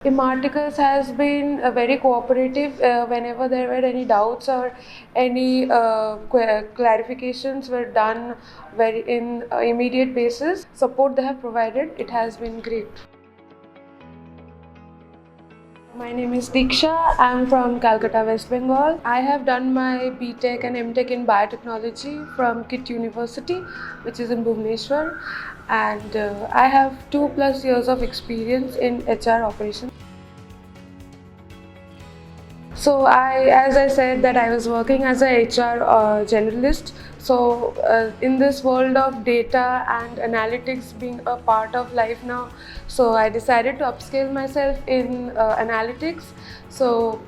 Imarticus has been very cooperative whenever there were any doubts or any clarifications were done very in immediate basis. Support they have provided, it has been great. My name is Deeksha. I'm from Calcutta, West Bengal. I have done my BTech and MTech in biotechnology from KIT University, which is in Bhubaneswar, and I have 2+ years of experience in HR operations. So as I said, that I was working as a HR generalist. So in this world of data and analytics being a part of life now, so I decided to upscale myself in analytics. So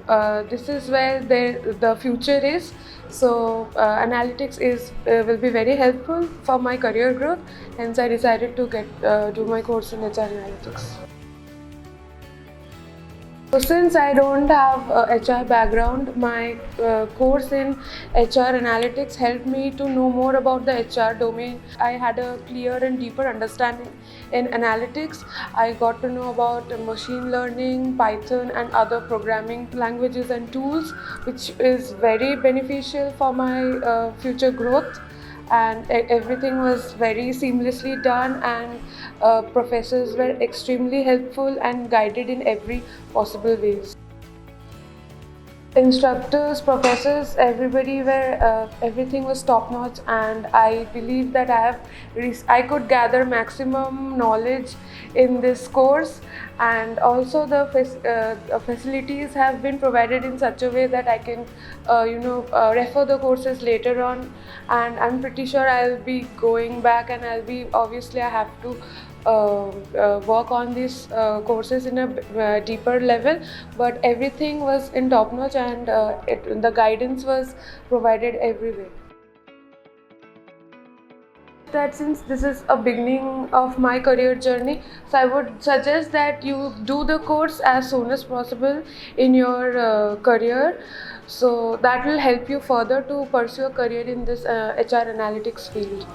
this is where the future is. So analytics will be very helpful for my career growth. Hence, I decided to do my course in HR analytics. So since I don't have a HR background, my course in HR analytics helped me to know more about the HR domain. I had a clear and deeper understanding in analytics. I got to know about machine learning, Python and other programming languages and tools, which is very beneficial for my future growth. And everything was very seamlessly done, and professors were extremely helpful and guided in every possible ways. Instructors, professors, everybody were everything was top notch, and I believe that I could gather maximum knowledge in this course, and also the facilities have been provided in such a way that I can refer the courses later on, and I'm pretty sure I'll be going back, and obviously I have to work on these courses in a deeper level, but everything was in top notch, and the guidance was provided everywhere. That since this is a beginning of my career journey, so I would suggest that you do the course as soon as possible in your career, so that will help you further to pursue a career in this HR analytics field.